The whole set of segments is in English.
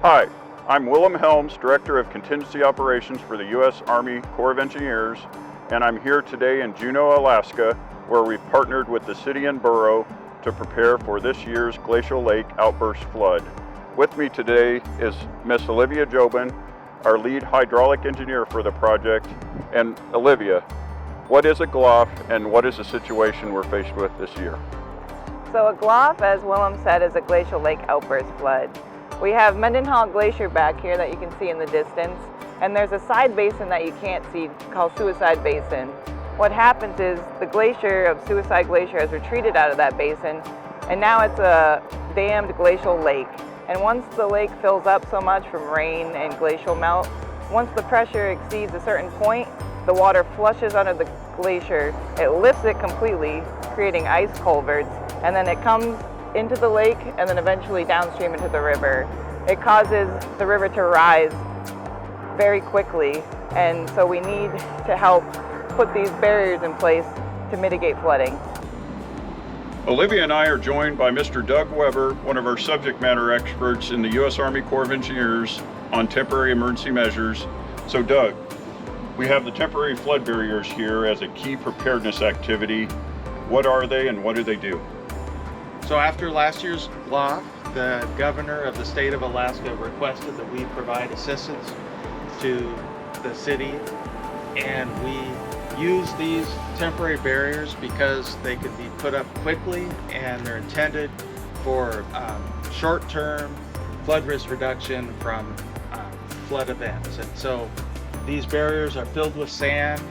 Hi, I'm Willem Helms, Director of Contingency Operations for the U.S. Army Corps of Engineers, and I'm here today in Juneau, Alaska, where we've partnered with the city and borough to prepare for this year's glacial lake outburst flood. With me today is Miss Olivia Jobin, our lead hydraulic engineer for the project. And Olivia, what is a GLOF and what is the situation we're faced with this year? So a GLOF, as Willem said, is a glacial lake outburst flood. We have Mendenhall Glacier back here that you can see in the distance, and there's a side basin that you can't see called Suicide Basin. What happens is the glacier of Suicide Glacier has retreated out of that basin, and now it's a dammed glacial lake. And once the lake fills up so much from rain and glacial melt, once the pressure exceeds a certain point, the water flushes out of the glacier, it lifts it completely, creating ice culverts, and then it comes into the lake and then eventually downstream into the river. It causes the river to rise very quickly, and so we need to help put these barriers in place to mitigate flooding. Olivia and I are joined by Mr. Doug Weber, one of our subject matter experts in the U.S. Army Corps of Engineers on temporary emergency measures. So Doug, we have the temporary flood barriers here as a key preparedness activity. What are they and what do they do? So after last year's GLOF, the governor of the state of Alaska requested that we provide assistance to the city, and we use these temporary barriers because they can be put up quickly and they're intended for short-term flood risk reduction from flood events. And so these barriers are filled with sand,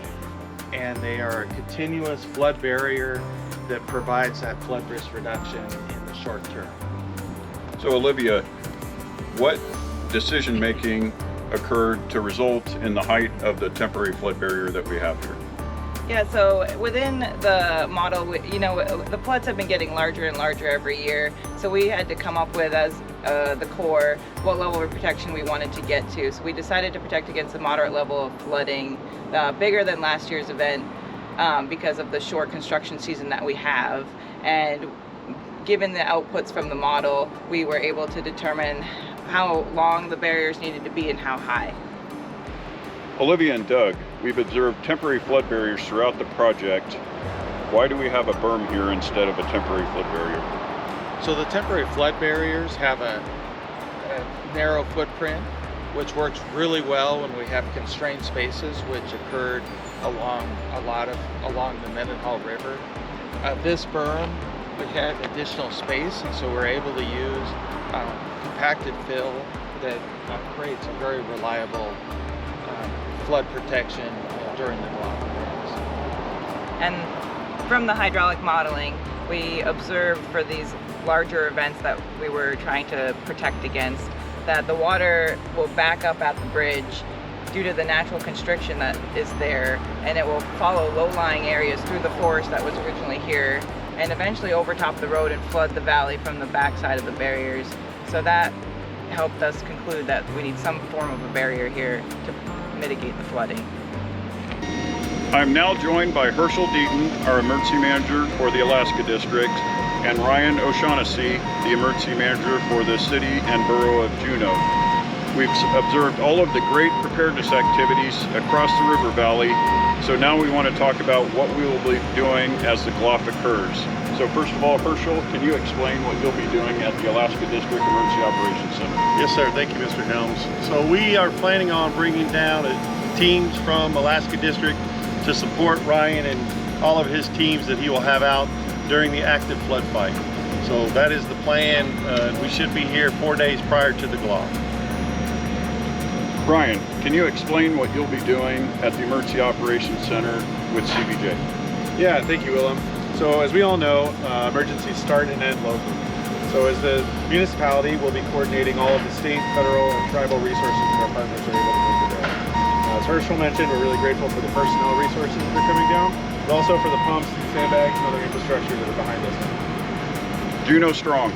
and they are a continuous flood barrier that provides that flood risk reduction in the short term. So Olivia, what decision-making occurred to result in the height of the temporary flood barrier that we have here? Yeah, so within the model, the floods have been getting larger and larger every year, so we had to come up with, as the Corps, what level of protection we wanted to get to. So we decided to protect against a moderate level of flooding, bigger than last year's event, because of the short construction season that we have. And given the outputs from the model, we were able to determine how long the barriers needed to be and how high. Olivia and Doug, we've observed temporary flood barriers throughout the project. Why do we have a berm here instead of a temporary flood barrier? So the temporary flood barriers have a narrow footprint, which works really well when we have constrained spaces, which occurred along the Mendenhall River. This berm, we had additional space, and so we're able to use compacted fill that creates a very reliable flood protection during the GLOF events. And from the hydraulic modeling, we observed for these larger events that we were trying to protect against, that the water will back up at the bridge due to the natural constriction that is there, and it will follow low-lying areas through the forest that was originally here and eventually overtop the road and flood the valley from the backside of the barriers. So that helped us conclude that we need some form of a barrier here to mitigate the flooding. I'm now joined by Herschel Deaton, our emergency manager for the Alaska District, and Ryan O'Shaughnessy, the emergency manager for the city and borough of Juneau. We've observed all of the great preparedness activities across the river valley, so now we want to talk about what we will be doing as the GLOF occurs. So first of all, Herschel, can you explain what you'll be doing at the Alaska District Emergency Operations Center? Yes, sir. Thank you, Mr. Helms. So we are planning on bringing down teams from Alaska District to support Ryan and all of his teams that he will have out during the active flood fight. So that is the plan. We should be here 4 days prior to the GLOF. Brian, can you explain what you'll be doing at the Emergency Operations Center with CBJ? Yeah, thank you, Willem. So as we all know, emergencies start and end locally. So as the municipality, we'll be coordinating all of the state, federal, and tribal resources that our partners are able to bring to bear. As Herschel mentioned, we're really grateful for the personnel resources that are coming down, but also for the pumps, sandbags, and other infrastructure that are behind us. Juneau strong.